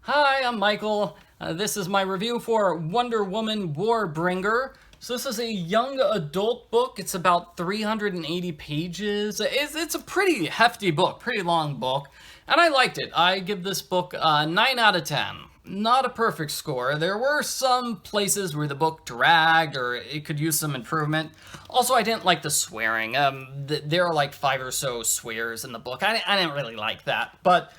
Hi, I'm Michael. This is my review for Wonder Woman Warbringer. So this is a young adult book. It's about 380 pages. It's a pretty hefty book, pretty long book, and I liked it. I give this book a 9 out of 10. Not a perfect score. There were some places where the book dragged or it could use some improvement. Also, I didn't like the swearing. There are like 5 or so swears in the book. I didn't really like that, but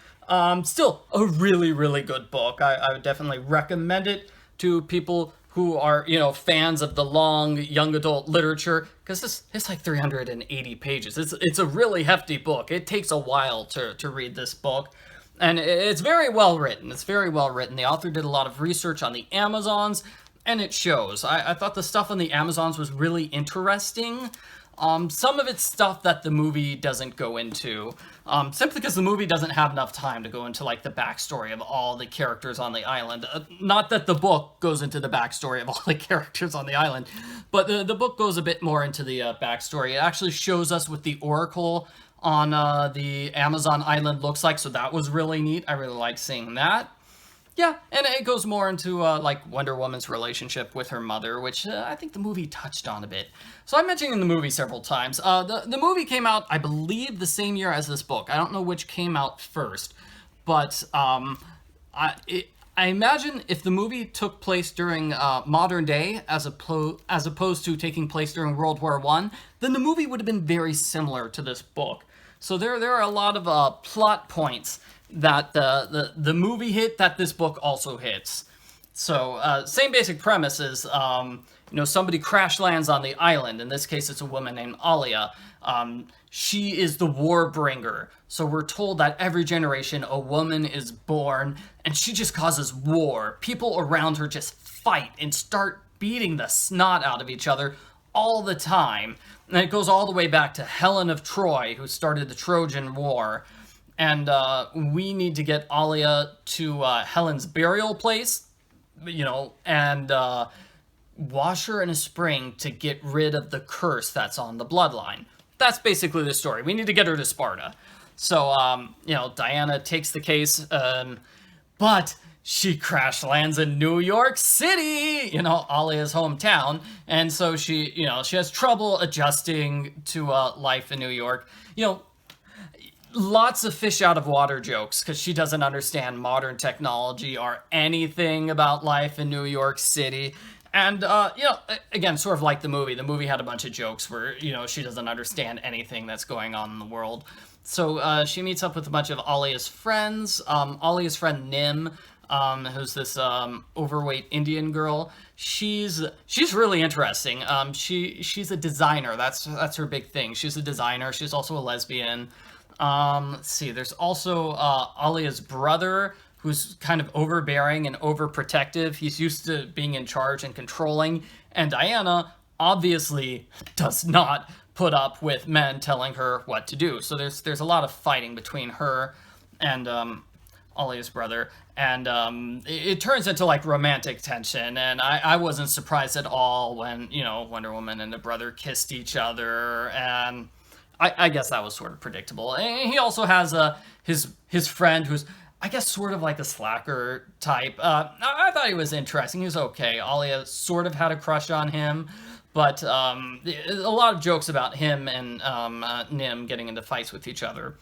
still, a really, really good book. I would definitely recommend it to people who are, fans of the long young adult literature, because it's like 380 pages. It's a really hefty book. It takes a while to read this book. And it's very well written. It's very well written. The author did a lot of research on the Amazons, and it shows. I thought the stuff on the Amazons was really interesting. Some of it's stuff that the movie doesn't go into, simply because the movie doesn't have enough time to go into like the backstory of all the characters on the island. Not that the book goes into the backstory of all the characters on the island, but the book goes a bit more into the backstory. It actually shows us what the Oracle on the Amazon island looks like, so that was really neat. I really like seeing that. Yeah, and it goes more into like Wonder Woman's relationship with her mother, which I think the movie touched on a bit. So I'm mentioning the movie several times. The movie came out, I believe, the same year as this book. I don't know which came out first, but I imagine if the movie took place during modern day, as opposed to taking place during World War I, then the movie would have been very similar to this book. So there are a lot of plot points that the movie hit that this book also hits. So same basic premise is, somebody crash lands on the island. In this case, it's a woman named Alia. She is the Warbringer. So we're told that every generation a woman is born and she just causes war. People around her just fight and start beating the snot out of each other all the time. And it goes all the way back to Helen of Troy, who started the Trojan War. And we need to get Alia to Helen's burial place, and wash her in a spring to get rid of the curse that's on the bloodline. That's basically the story. We need to get her to Sparta. So, Diana takes the case, but she crash lands in New York City, Alia's hometown. And so she has trouble adjusting to life in New York. Lots of fish out of water jokes because she doesn't understand modern technology or anything about life in New York City. And, again, sort of like the movie had a bunch of jokes where, she doesn't understand anything that's going on in the world. So she meets up with a bunch of Alia's friends. Alia's friend Nim, who's this overweight Indian girl. She's really interesting. She's a designer. That's her big thing. She's a designer. She's also a lesbian. Let's see, there's also Alia's brother, who's kind of overbearing and overprotective. He's used to being in charge and controlling, and Diana obviously does not put up with men telling her what to do. So there's a lot of fighting between her and Alia's brother, and it turns into like romantic tension, and I wasn't surprised at all when, Wonder Woman and the brother kissed each other, and I guess that was sort of predictable. And he also has his friend who's, I guess, sort of like a slacker type. I thought he was interesting. He was okay. Alia sort of had a crush on him, but a lot of jokes about him and Nim getting into fights with each other.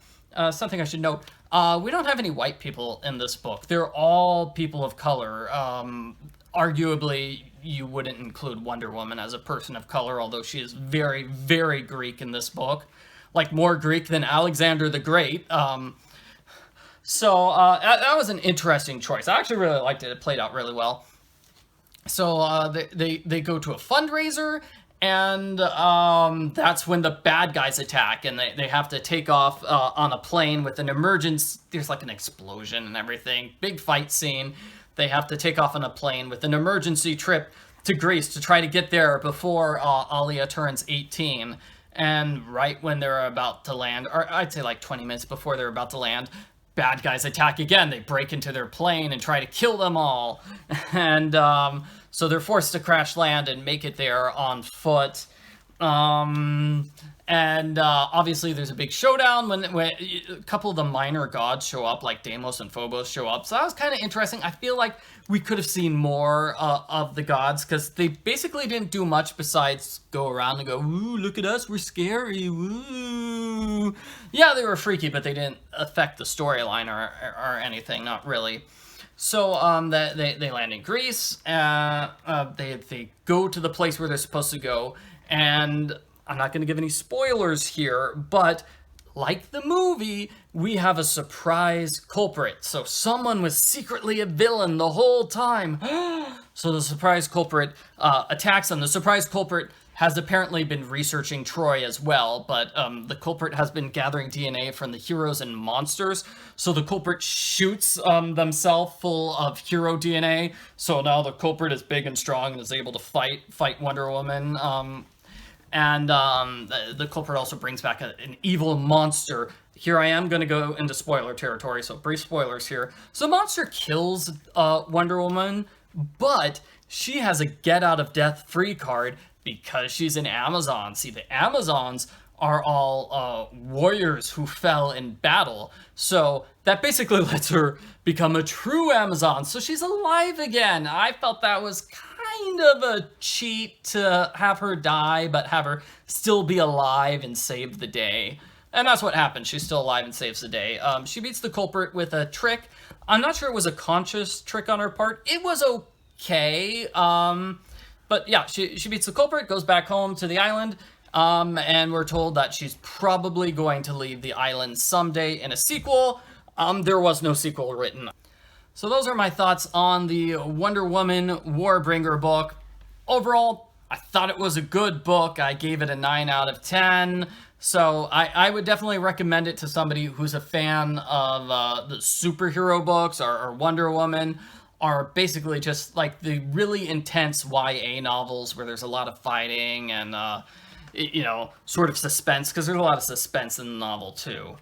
Something I should note, we don't have any white people in this book. They're all people of color. Arguably, you wouldn't include Wonder Woman as a person of color, although she is very, very Greek in this book. Like, more Greek than Alexander the Great. So that was an interesting choice. I actually really liked it. It played out really well. So they go to a fundraiser, and that's when the bad guys attack, and they have to take off on a plane with an emergency. There's like an explosion and everything. Big fight scene. They have to take off on a plane with an emergency trip to Greece to try to get there before Alia turns 18. And right when they're about to land, or I'd say like 20 minutes before they're about to land, bad guys attack again. They break into their plane and try to kill them all. And so they're forced to crash land and make it there on foot. And obviously there's a big showdown when a couple of the minor gods show up, like Deimos and Phobos show up. So that was kind of interesting. I feel like we could have seen more of the gods, because they basically didn't do much besides go around and go, "Ooh, look at us, we're scary, woo." Yeah, they were freaky, but they didn't affect the storyline or anything, not really. So they land in Greece. They go to the place where they're supposed to go, and I'm not going to give any spoilers here, but like the movie, we have a surprise culprit. So someone was secretly a villain the whole time. So the surprise culprit attacks them. The surprise culprit has apparently been researching Troy as well, but the culprit has been gathering DNA from the heroes and monsters. So the culprit shoots themselves full of hero DNA. So now the culprit is big and strong and is able to fight Wonder Woman. And the culprit also brings back an evil monster. Here I am going to go into spoiler territory, so brief spoilers here. So the monster kills Wonder Woman, but she has a get out of death free card because she's an Amazon. See, the Amazons are all warriors who fell in battle. So that basically lets her become a true Amazon. So she's alive again. I felt that was kind of a cheat to have her die, but have her still be alive and save the day. And that's what happens. She's still alive and saves the day. She beats the culprit with a trick. I'm not sure it was a conscious trick on her part. It was okay. But yeah, she beats the culprit, goes back home to the island, and we're told that she's probably going to leave the island someday in a sequel. There was no sequel written. So those are my thoughts on the Wonder Woman Warbringer book. Overall, I thought it was a good book. I gave it a 9 out of 10. So I would definitely recommend it to somebody who's a fan of the superhero books or Wonder Woman, are basically just like the really intense YA novels where there's a lot of fighting and, sort of suspense, because there's a lot of suspense in the novel too.